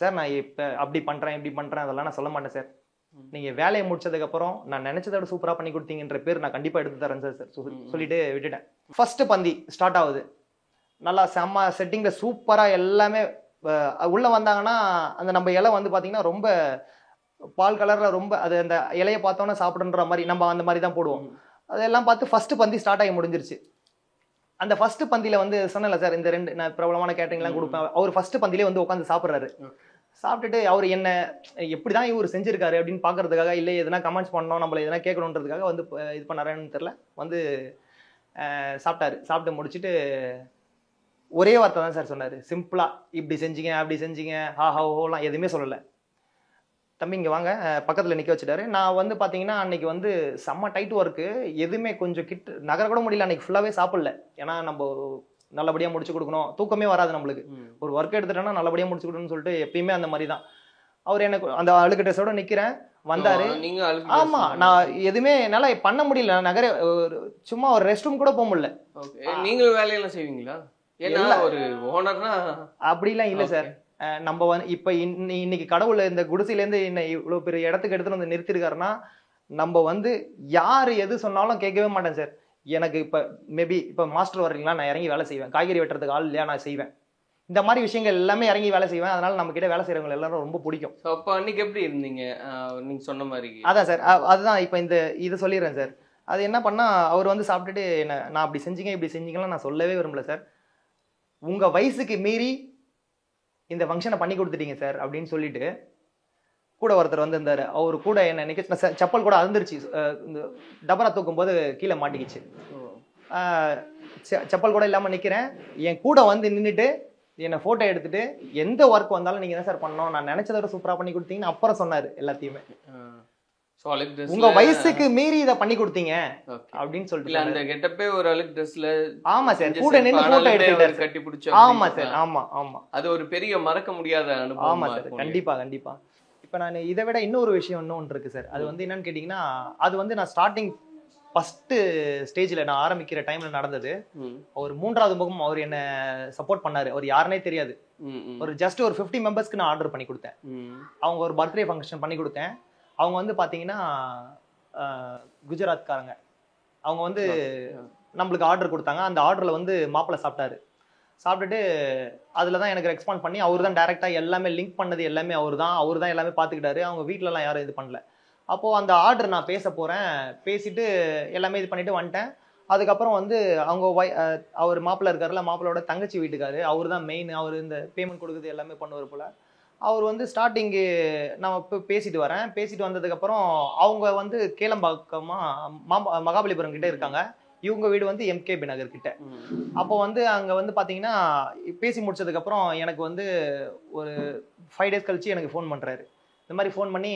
சார் நான் இப்ப அப்படி பண்றேன் இப்படி பண்றேன் அதெல்லாம் நான் சொல்ல மாட்டேன் சார், நீங்க வேலையை முடிச்சதுக்கு அப்புறம் நான் நினைச்சதை விட சூப்பரா பண்ணி கொடுத்தீங்கன்ற பேர் நான் கண்டிப்பா எடுத்து தரேன் சார் சொல்லிட்டு விட்டுட்டேன். ஃபர்ஸ்ட் பந்தி ஸ்டார்ட் ஆகுது, நல்லா செம்ம செட்டிங்ல சூப்பரா எல்லாமே. உள்ள வந்தாங்கன்னா அந்த நம்ம இலை வந்து பாத்தீங்கன்னா ரொம்ப பால் கலர்ல ரொம்ப அது அந்த இலையை பார்த்தோன்னா சாப்பிடுன்ற மாதிரி நம்ம அந்த மாதிரி தான் போடுவோம். அதெல்லாம் பார்த்து ஃபர்ஸ்ட் பந்தி ஸ்டார்ட் ஆகி முடிஞ்சிருச்சு. அந்த ஃபர்ஸ்ட் பந்தியில வந்து சொன்னல சார், இந்த 2 நான் பிரபலமான கேட்டரிங் எல்லாம் கொடுப்பேன். அவர் ஃபர்ஸ்ட் பந்திலே வந்து உட்காந்து சாப்பிட்றாரு. சாப்பிட்டுட்டு அவர் என்ன எப்படிதான் இவர் செஞ்சிருக்காரு அப்படின்னு பாக்குறதுக்காக, இல்லை எதனா கமெண்ட்ஸ் பண்ணணும், நம்மள எதனா கேட்கணுன்றதுக்காக வந்து இது பண்ணாரேன்னு தெரியல, வந்து சாப்பிட்டாரு. சாப்பிட்டு முடிச்சுட்டு ஒரே வார்த்தை தான் சார் சொன்னாரு, சிம்பிளா, இப்படி செஞ்சீங்க அப்படி செஞ்சீங்க ஹா ஹோலாம் எதுவுமே சொல்லலை. தம்பி இங்கே வாங்க பக்கத்தில் நிற்க வச்சுட்டாரு. நான் வந்து பார்த்தீங்கன்னா அன்னைக்கு வந்து செம்ம டைட் ஒர்க்கு, எதுவுமே கொஞ்சம் கிட்ட நகர கூட முடியல. அன்னைக்கு ஃபுல்லாகவே சாப்பிடல, ஏன்னா நம்ம நல்லபடியாக முடிச்சு கொடுக்கணும், தூக்கமே வராது நம்மளுக்கு. ஒரு ஒர்க் எடுத்துட்டோன்னா நல்லபடியாக முடிச்சு கொடுக்கணும்னு சொல்லிட்டு எப்பயுமே அந்த மாதிரி தான். அவர் எனக்கு அந்த அழுக்கு ட்ரெஸ்ஸோட நிற்கிறேன், வந்தாரு. ஆமா, நான் எதுவுமே என்னால பண்ண முடியல, நகர சும்மா ஒரு ரெஸ்ட் ரூம் கூட போக முடியல. நீங்களும் வேலையெல்லாம் செய்வீங்களா? ஒரு ஓனர்னா அப்படிலாம் இல்லை சார். நம்ம வந்து இப்ப இன்னைக்கு கடவுள் இந்த குடிசையிலேருந்து என்ன இவ்வளவு பெரிய இடத்துக்கு எடுத்துட்டு வந்து நிறுத்திருக்காருன்னா, நம்ம வந்து யாரு எது சொன்னாலும் கேட்கவே மாட்டேன் சார். எனக்கு இப்ப மேபி இப்ப மாஸ்டர் வர்றீங்களா, நான் இறங்கி வேலை செய்வேன். காய்கறி வெட்டுறதுக்கு ஆள் இல்லையா, நான் செய்வேன். இந்த மாதிரி விஷயங்கள் எல்லாமே இறங்கி வேலை செய்வேன். அதனால நம்ம கிட்ட வேலை செய்யறவங்க எல்லாரும் ரொம்ப பிடிக்கும். அப்ப அன்னைக்கு எப்படி இருந்தீங்க நீங்க சொன்ன மாதிரி? அதான் சார், அதுதான் இப்ப இந்த இது சொல்லிடுறேன் சார். அது என்ன பண்ணா, அவர் வந்து சாப்பிட்டுட்டு என்ன நான் அப்படி செஞ்சீங்க இப்படி செஞ்சீங்கன்னா நான் சொல்லவே விரும்பல சார். உங்க வயசுக்கு மீறி இந்த ஃபங்க்ஷனை பண்ணி கொடுத்துட்டீங்க சார் அப்படின்னு சொல்லிட்டு கூட ஒருத்தர் வந்து இருந்தாரு. அவர் கூட என்ன நினைக்க செப்பல் கூட அழுந்துருச்சு, இந்த டபரா தூக்கும் போது கீழே மாட்டிக்கிச்சு. செப்பல் கூட இல்லாம நிக்கிறேன். என் கூட வந்து நின்றுட்டு என்னை போட்டோ எடுத்துட்டு, எந்த ஒர்க் வந்தாலும் நீங்க தான் சார் பண்ணோம், நான் நினைச்சதோட சூப்பரா பண்ணி கொடுத்தீங்கன்னு அப்புறம் சொன்னாரு எல்லாத்தையுமே. உங்க வயசுக்கு மீறி இத பண்ணி கொடுத்தீங்க அப்படின்னு சொல்லிட்டு அந்த கெட்டப்பே ஒரு அழுக்கு ட்ரெஸ்ல. ஆமா சார், கூட நின்னு போட்டோ எடுத்துட்டாரு, கட்டி பிடிச்சு. ஆமா சார், ஆமா ஆமா, அது ஒரு பெரிய மறக்க முடியாத அனுபவம். ஆமா சார், கண்டிப்பா கண்டிப்பா. இப்ப நான் இதை விட இன்னொரு விஷயம் இன்னொன்று இருக்கு சார். அது வந்து என்னன்னு கேட்டீங்கன்னா, அது வந்து நான் ஸ்டார்டிங் ஃபர்ஸ்ட் ஸ்டேஜ்ல நான் ஆரம்பிக்கிற டைம்ல நடந்தது. ஒரு 3வது முகம் அவர் என்ன சப்போர்ட் பண்ணாரு. அவர் யாருன்னே தெரியாது. ஒரு ஜஸ்ட் ஒரு 50 மெம்பர்ஸ்க்கு நான் ஆர்டர் பண்ணி கொடுத்தேன். அவங்க ஒரு பர்த்டே ஃபங்க்ஷன் பண்ணி கொடுத்தேன். அவங்க வந்து பாத்தீங்கன்னா குஜராத்காரங்க. அவங்க வந்து நம்மளுக்கு ஆர்டர் கொடுத்தாங்க. அந்த ஆர்டர்ல வந்து மாப்பிள்ளை சாப்பிட்டாரு. சாப்பிட்டுட்டு அதுல தான் எனக்கு ரெஸ்பாண்ட் பண்ணி அவர் தான் டைரக்டா எல்லாமே லிங்க் பண்ணது எல்லாமே அவர் தான் எல்லாமே பார்த்துக்கிட்டாரு. அவங்க வீட்டுல எல்லாம் யாரும் இது பண்ணல. அப்போ அந்த ஆர்டர் நான் பேச போறேன், பேசிட்டு எல்லாமே இது பண்ணிட்டு வந்துட்டேன். அதுக்கப்புறம் வந்து அவங்க அவர் மாப்பிள்ளை இருக்காருல்ல, மாப்பிள்ளையோட தங்கச்சி வீட்டுக்காரு, அவர் தான் மெயின். அவர் இந்த பேமெண்ட் கொடுக்குறது எல்லாமே பண்ணுவார் போல. அவர் வந்து ஸ்டார்டிங்கு நான் இப்போ பேசிட்டு வரேன். பேசிட்டு வந்ததுக்கப்புறம் அவங்க வந்து கேளம்பாக்கமா மகாபலிபுரம் கிட்ட இருக்காங்க. இவங்க வீடு வந்து MKB நகர் கிட்ட. அப்போ வந்து அங்கே வந்து பார்த்தீங்கன்னா பேசி முடிச்சதுக்கப்புறம் எனக்கு வந்து ஒரு 5 days கழிச்சு எனக்கு ஃபோன் பண்ணுறாரு. இந்த மாதிரி ஃபோன் பண்ணி,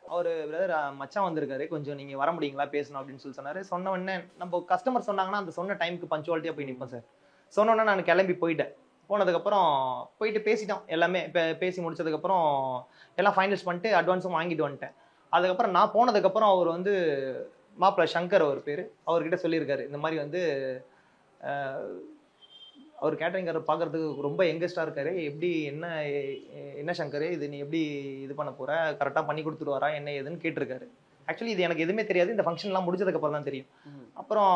அவர் பிரதர் மச்சான் வந்திருக்காரு, கொஞ்சம் நீங்கள் வர முடியுங்களா பேசணும் அப்படின்னு சொல்லி சொன்னார். சொன்ன உடனே நம்ம கஸ்டமர் சொன்னாங்கன்னா அந்த சொன்ன டைமுக்கு பஞ்சுவாலிட்டியாக போய் நிற்போம் சார். சொன்ன உடனே நான் கிளம்பி போயிட்டேன். போனதுக்கப்புறம் போயிட்டு பேசிட்டோம் எல்லாமே. இப்போ பேசி முடிச்சதுக்கப்புறம் எல்லாம் ஃபைனல்ஸ் பண்ணிட்டு அட்வான்ஸும் வாங்கிட்டு வந்துட்டேன். அதுக்கப்புறம் நான் போனதுக்கப்புறம் அவர் வந்து மாப்பிள்ளை சங்கர் அவர் பேர், அவர்கிட்ட சொல்லியிருக்காரு இந்த மாதிரி வந்து அவர் கேட்டரிங்கார் பார்க்கறதுக்கு ரொம்ப யங்கஸ்டாக இருக்காரு, எப்படி என்ன சங்கர் இது நீ எப்படி இது பண்ண போற, கரெக்டாக பண்ணி கொடுத்துருவாரா என்ன ஏதுன்னு கேட்டிருக்காரு. ஆக்சுவலி இது எனக்கு எதுவுமே தெரியாது, இந்த ஃபங்க்ஷன்லாம் முடிச்சதுக்கப்புறம் தான் தெரியும். அப்புறம்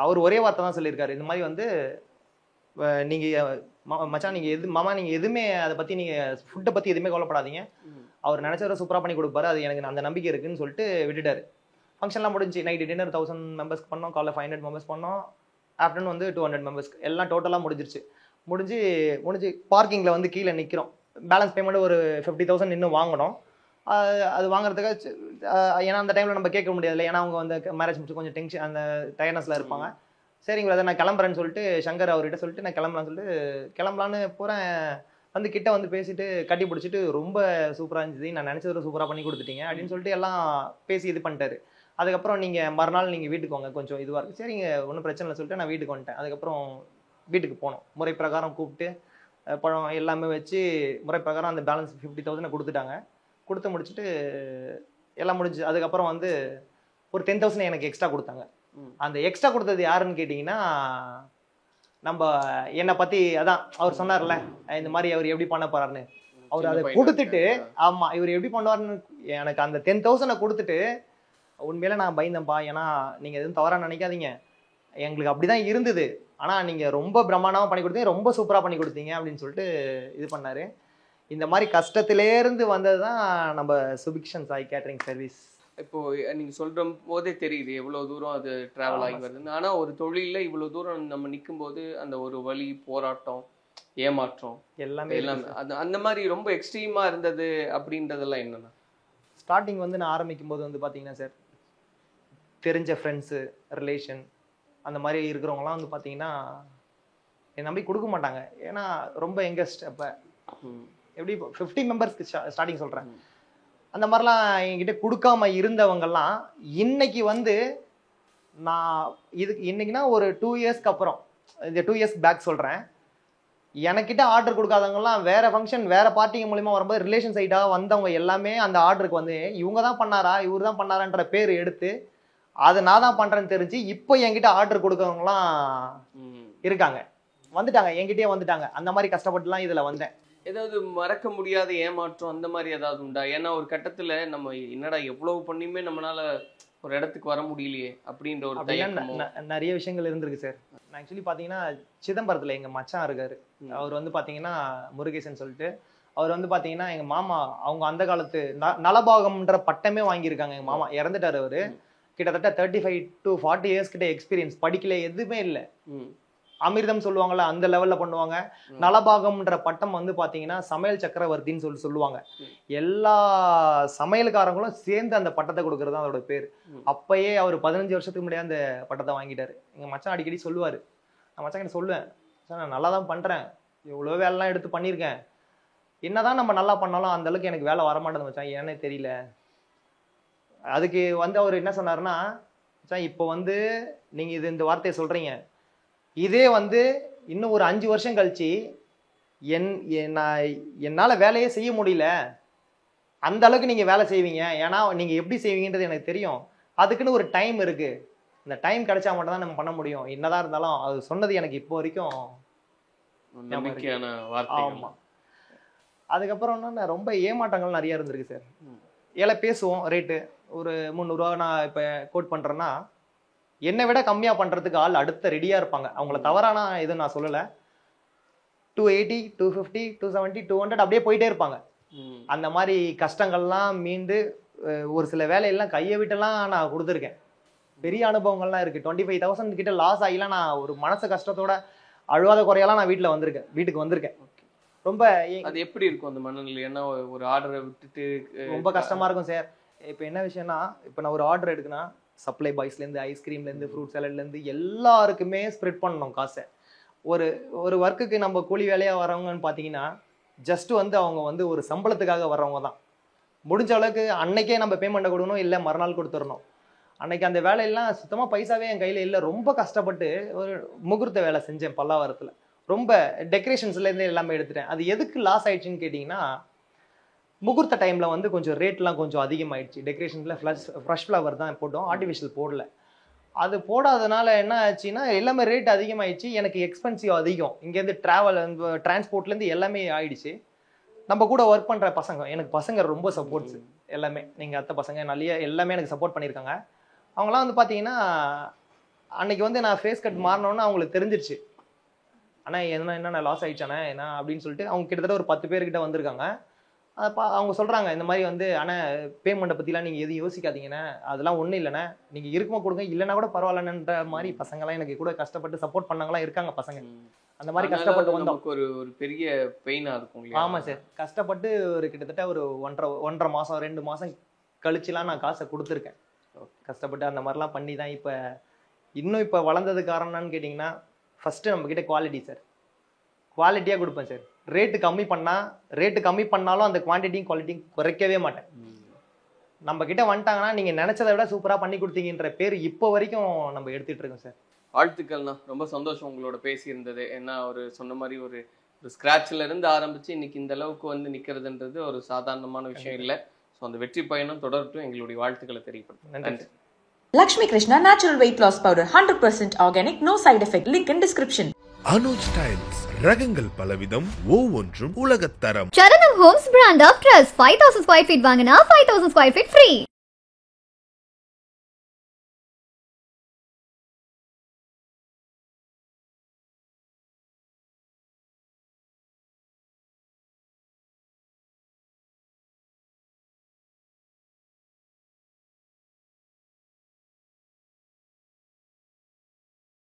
அவர் ஒரே வார்த்தை தான் சொல்லியிருக்காரு, இந்த மாதிரி வந்து நீங்கள் மச்சான் நீங்கள் மாமா நீங்கள் எதுவுமே அதை பற்றி நீங்கள் ஃபுட்டை பற்றி எதுவுமே கவலைப்படாதீங்க, அவர் நினச்சவரை சூப்பராக பண்ணி கொடுப்பாரு, அது எனக்கு அந்த நம்பிக்கை இருக்குன்னு சொல்லிட்டு விட்டுட்டாரு. ஃபங்க்ஷன்லாம் முடிஞ்சு நைட்டு டின்னர் 1000 மெம்பர்ஸ்க்கு பண்ணோம், காலைல 500 மெம்பர்ஸ் பண்ணோம், ஆஃப்டர்நூன் வந்து 200 மெம்பர்ஸ்க்கு எல்லாம் டோட்டலாக முடிஞ்சிருச்சு. முடிஞ்சு பார்க்கிங்கில் வந்து கீழே நிற்கிறோம். பேலன்ஸ் பேமெண்ட் ஒரு 50,000 இன்னும் வாங்கணும். அது வாங்குறதுக்கு ஏன்னா அந்த டைமில் நம்ம கேட்க முடியாது, ஏன்னா அவங்க வந்து மேரேஜ் முடிச்சு கொஞ்சம் டென்ஷன் அந்த டயர்னஸில் இருப்பாங்க. சரிங்களா, அதை நான் கிளம்புறேன்னு சொல்லிட்டு சங்கர் அவர்கிட்ட சொல்லிட்டு நான் கிளம்பலான்னு போகிறேன். வந்து கிட்ட வந்து பேசிட்டு கட்டி பிடிச்சிட்டு ரொம்ப சூப்பராக இருந்துச்சு, நான் நினச்சதை சூப்பராக பண்ணி கொடுத்துட்டீங்க அப்படின்னு சொல்லிட்டு எல்லாம் பேசி இது பண்ணிட்டாரு. அதுக்கப்புறம் நீங்கள் மறுநாள் நீங்கள் வீட்டுக்கு வாங்க, கொஞ்சம் இதுவாக இருக்குது, சரிங்க ஒன்றும் பிரச்சனை இல்லை சொல்லிட்டு நான் வீட்டுக்கு வந்துட்டேன். அதுக்கப்புறம் வீட்டுக்கு போனோம், முறை பிரகாரம் கூப்பிட்டு பழம் எல்லாமே வச்சு முறை பிரகாரம் அந்த பேலன்ஸ் 50,000 கொடுத்துட்டாங்க. கொடுத்து முடிச்சுட்டு எல்லாம் முடிஞ்சு அதுக்கப்புறம் வந்து ஒரு 10,000 எனக்கு எக்ஸ்ட்ரா கொடுத்தாங்க. அந்த எக்ஸ்ட்ரா கொடுத்தது யாருன்னு கேட்டிங்கன்னா, நம்ம என்னை பற்றி அதான் அவர் சொன்னார்ல இந்த மாதிரி அவர் எப்படி பண்ண போறாருன்னு, அவர் அதை கொடுத்துட்டு ஆமா இவர் எப்படி பண்ணுவாருன்னு எனக்கு அந்த 10,000 கொடுத்துட்டு உண்மையில நான் பயந்தேன்ப்பா. ஏன்னா நீங்க எதுவும் தவறா நினைக்காதீங்க, எங்களுக்கு அப்படிதான் இருந்தது, ஆனா நீங்க ரொம்ப பிரம்மாண்டமா பண்ணி கொடுத்தீங்க, ரொம்ப சூப்பரா பண்ணி கொடுத்தீங்க அப்படின்னு சொல்லிட்டு இது பண்ணாரு. இந்த மாதிரி கஷ்டத்திலே இருந்து வந்ததுதான் நம்ம சுபிக்ஷன் சாய் கேட்டரிங் சர்வீஸ். இப்போ நீங்க சொல்ற போதே தெரியுது எவ்வளவு தூரம் அது டிராவல் ஆகி வருதுன்னு. ஆனா ஒரு தொழில இவ்வளவு தூரம் நம்ம நிற்கும் போது அந்த ஒரு வலி, போராட்டம், ஏமாற்றம் எல்லாமே அந்த மாதிரி ரொம்ப எக்ஸ்ட்ரீமா இருந்தது அப்படின்றதெல்லாம் என்னன்னா, ஸ்டார்டிங் வந்து நான் ஆரம்பிக்கும் போது வந்து பாத்தீங்கன்னா சார், தெரிஞ்ச ஃப்ரெண்ட்ஸு, ரிலேஷன் அந்த மாதிரி இருக்கிறவங்கலாம் வந்து பாத்தீங்கன்னா என் நம்பி கொடுக்க மாட்டாங்க. ஏன்னா ரொம்ப யங்கஸ்ட். அப்போ எப்படி 50 மெம்பர்ஸ்க்கு ஸ்டார்டிங் சொல்றேன். அந்த மாதிரிலாம் என்கிட்ட கொடுக்காம இருந்தவங்கெல்லாம் இன்னைக்கு வந்து நான் இன்னைக்குன்னா ஒரு 2 இயர்ஸ்க்கு அப்புறம், இந்த 2 இயர்ஸ் பேக் சொல்றேன், எனக்கிட்ட ஆர்டர் கொடுக்காதவங்கலாம் வேற ஃபங்க்ஷன் வேற பார்ட்டிங்க மூலியமா வரும்போது ரிலேஷன் சைடாக வந்தவங்க எல்லாமே அந்த ஆர்டருக்கு வந்து இவங்க தான் பண்ணாரா இவர் தான் பண்ணாரான்ற பேர் எடுத்து அதை நான் தான் பண்றேன்னு தெரிஞ்சு இப்போ என்கிட்ட ஆர்டர் கொடுக்கறவங்கலாம் இருக்காங்க, வந்துட்டாங்க, என்கிட்டயே வந்துட்டாங்க. அந்த மாதிரி கஷ்டப்பட்டுலாம் இதுல வந்தேன். ஏதாவது மறக்க முடியாத ஏமாற்றம் அந்த மாதிரி ஏதாவது உண்டா? ஏன்னா ஒரு கட்டத்துல நம்ம என்னடா எவ்வளவு பண்ணியுமே நம்மளால ஒரு இடத்துக்கு வர முடியலையே அப்படின்ற ஒரு நிறைய விஷயங்கள் இருந்திருக்கு சார். நான் ஆக்சுவலி பாத்தீங்கன்னா சிதம்பரத்துல எங்க மச்சான் இருக்காரு. அவர் வந்து பாத்தீங்கன்னா முருகேசன் சொல்லிட்டு, அவர் வந்து பாத்தீங்கன்னா எங்க மாமா, அவங்க அந்த காலத்து நலபாகம்ன்ற பட்டமே வாங்கியிருக்காங்க. எங்க மாமா இறந்துட்டாரு. அவரு கிட்டத்தட்ட 35 to 40 இயர்ஸ் கிட்ட எக்ஸ்பீரியன்ஸ், படிக்கல, எதுவுமே இல்லை. அமிர்தம் சொல்லுவாங்கல்ல அந்த லெவல்ல பண்ணுவாங்க. நலபாகம்ன்ற பட்டம் வந்து பாத்தீங்கன்னா சமையல் சக்கரவர்த்தின்னு சொல்லுவாங்க. எல்லா சமையல்காரங்களும் சேர்ந்து அந்த பட்டத்தை கொடுக்கறது அதோட பேர். அப்பயே அவர் 15 வருஷத்துக்கு முன்னாடியே அந்த பட்டத்தை வாங்கிட்டாரு. எங்க மச்சான் அடிக்கடி சொல்லுவாரு, நான் மச்சான் கிட்ட சொல்லுவேன், நான் நல்லா தான் பண்றேன், எவ்வளவு வேலைலாம் எடுத்து பண்ணியிருக்கேன், என்னதான் நம்ம நல்லா பண்ணாலும் அந்த அளவுக்கு எனக்கு வேலை வரமாட்டேன்னு மச்சான், ஏன்னே தெரியல. அதுக்கு வந்து அவர் என்ன சொன்னாருன்னா, இப்போ வந்து நீங்க இந்த வார்த்தையை சொல்றீங்க, இதே வந்து இன்னும் ஒரு 5 வருஷம் கழிச்சு என்னால வேலையே செய்ய முடியல, அந்த அளவுக்கு நீங்க வேலை செய்வீங்க, ஏன்னா நீங்க எப்படி செய்வீங்கன்றது எனக்கு தெரியும், அதுக்குன்னு ஒரு டைம் இருக்கு, இந்த டைம் கிடைச்சா மட்டும் தான் நம்ம பண்ண முடியும், என்னதான் இருந்தாலும். அது சொன்னது எனக்கு இப்போ வரைக்கும் நம்பிக்கையான வார்த்தை. ஆமா. அதுக்கப்புறம் ரொம்ப ஏமாற்றங்கள் நிறைய இருந்திருக்கு சார். ஏழை பேசுவோம், ரேட்டு ஒரு 300 ரூபா நான் இப்ப கோட் பண்றேன்னா என்னை விட கம்மியா பண்றதுக்கு ஆள் அடுத்த ரெடியா இருப்பாங்க. அவங்கள தவறானா எதுவும் நான் சொல்லல. 280, 250, 270, 200 அப்படியே போயிட்டே இருப்பாங்க. அந்த மாதிரி கஷ்டங்கள்லாம் மீண்டு ஒரு சில வேலையெல்லாம் கையை விட்டுலாம் நான் கொடுத்துருக்கேன். பெரிய அனுபவங்கள்லாம் இருக்கு. 25,000 கிட்ட லாஸ் ஆகிலாம் நான் ஒரு மனசு கஷ்டத்தோட அழுவாத குறையெல்லாம் நான் வீட்டுக்கு வந்திருக்கேன். ரொம்ப அது எப்படி இருக்கும் அந்த மனநிலை? ஏன்னா ஒரு ஆர்டரை விட்டுட்டு ரொம்ப கஷ்டமா இருக்கும் சார். இப்போ என்ன விஷயம்னா, இப்போ நான் ஒரு ஆர்டர் எடுக்குன்னா சப்ளை பாய்ஸ்லேருந்து, ஐஸ்கிரீம்லேருந்து, ஃப்ரூட் சாலட்லேருந்து எல்லாருக்குமே ஸ்ப்ரெட் பண்ணணும் காசை. ஒரு ஒர்க்குக்கு நம்ம கூலி வேலையாக வரவங்கன்னு பார்த்தீங்கன்னா ஜஸ்ட் வந்து அவங்க வந்து ஒரு சம்பளத்துக்காக வர்றவங்க தான். முடிஞ்ச அளவுக்கு அன்னைக்கே நம்ம பேமெண்ட்டை கொடுக்கணும், இல்லை மறுநாள் கொடுத்துடணும். அன்னைக்கு அந்த வேலையெல்லாம் சுத்தமாக பைசாவே என் கையில் இல்லை. ரொம்ப கஷ்டப்பட்டு ஒரு முகூர்த்த வேலை செஞ்சேன் பல்லாவரத்தில். ரொம்ப டெக்கரேஷன்ஸ்லேருந்து எல்லாமே எடுத்துட்டேன். அது எதுக்கு லாஸ் ஆயிடுச்சுன்னு கேட்டிங்கன்னா, முகூர்த்த டைமில் வந்து கொஞ்சம் ரேட்லாம் கொஞ்சம் அதிகமாகிடுச்சு. டெக்கரேஷன்ஸில் ஃப்ரெஷ் ஃப்ளவர் தான் போட்டோம், ஆர்டிஃபிஷியல் போடல. அது போடாதனால என்ன ஆச்சுன்னா எல்லாமே ரேட் அதிகமாகிடுச்சு. எனக்கு எக்ஸ்பென்சிவ் அதிகம். இங்கேருந்து டிரான்ஸ்போர்ட்லேருந்து எல்லாமே ஆயிடுச்சு. நம்ம கூட ஒர்க் பண்ணுற பசங்க, எனக்கு பசங்க ரொம்ப சப்போர்ட்ஸ் எல்லாமே. நீங்கள் அத்தை பசங்க நிறைய எல்லாமே எனக்கு சப்போர்ட் பண்ணியிருக்காங்க. அவங்களாம் வந்து பார்த்தீங்கன்னா அன்னைக்கு வந்து நான் ஃபேஸ் கட் மாறினோன்னு அவங்களுக்கு தெரிஞ்சிருச்சு, ஆனால் என்ன லாஸ் ஆயிடுச்சானே என்ன அப்படின்னு சொல்லிட்டு அவங்க கிட்டத்தட்ட ஒரு 10 பேர்கிட்ட வந்திருக்காங்க. அவங்க சொல்கிறாங்க இந்த மாதிரி வந்து, ஆனால் பேமெண்ட்டை பற்றிலாம் நீங்கள் எதுவும் யோசிக்காதீங்கண்ணே, அதெல்லாம் ஒன்றும் இல்லைண்ணே, நீங்கள் இருக்குமா கொடுங்க, இல்லைன்னா கூட பரவாயில்லன்ற மாதிரி பசங்களாம் எனக்கு கூட கஷ்டப்பட்டு சப்போர்ட் பண்ணவங்களாம் இருக்காங்க பசங்க. அந்த மாதிரி கஷ்டப்பட்டு வந்தோம். ஒரு பெரிய பெயினாக இருக்கும். ஆமாம் சார். கஷ்டப்பட்டு ஒரு கிட்டத்தட்ட ஒரு 1.5 மாதம் 2 மாதம் கழிச்சுலாம் நான் காசை கொடுத்துருக்கேன். கஷ்டப்பட்டு அந்த மாதிரிலாம் பண்ணி தான் இப்போ இன்னும் இப்போ வளர்ந்தது காரணம்னு கேட்டிங்கன்னா, ஃபஸ்ட்டு நம்மக்கிட்ட குவாலிட்டி சார். குவாலிட்டியாக கொடுப்பேன் சார். ரேட்டு கம்மி பண்ணாலும் அந்த குவான்டிட்டியும் குவாலிட்டியும் குறைக்கவே மாட்டேன். நம்ம கிட்ட வந்துட்டாங்கன்னா நீங்கள் நினச்சதை விட சூப்பராக பண்ணி கொடுத்தீங்கன்ற பேர் இப்போ வரைக்கும் நம்ம எடுத்துகிட்டு இருக்கோம் சார். வாழ்த்துக்கள்ண்ணா. ரொம்ப சந்தோஷம் உங்களோட பேசியிருந்தது. ஏன்னா ஒரு சொன்ன மாதிரி ஒரு ஸ்க்ராட்சில் இருந்து ஆரம்பித்து இன்னைக்கு இந்த அளவுக்கு வந்து நிற்கிறதுன்றது ஒரு சாதாரணமான விஷயம் இல்லை. ஸோ அந்த வெற்றி பயணம் தொடரட்டும். எங்களுடைய வாழ்த்துக்களை தெரியப்படுத்தும். நன்றி. Lakshmi Krishna Natural Weight Loss Powder 100% organic, no side effect. Link in description. Anuj styles ரகங்கள் பலவிதம் ஒவ்வொன்றும் உலகத்தரம். Charanam Homes brand of trust 5000 square feet வாங்கினா 5000 square feet free.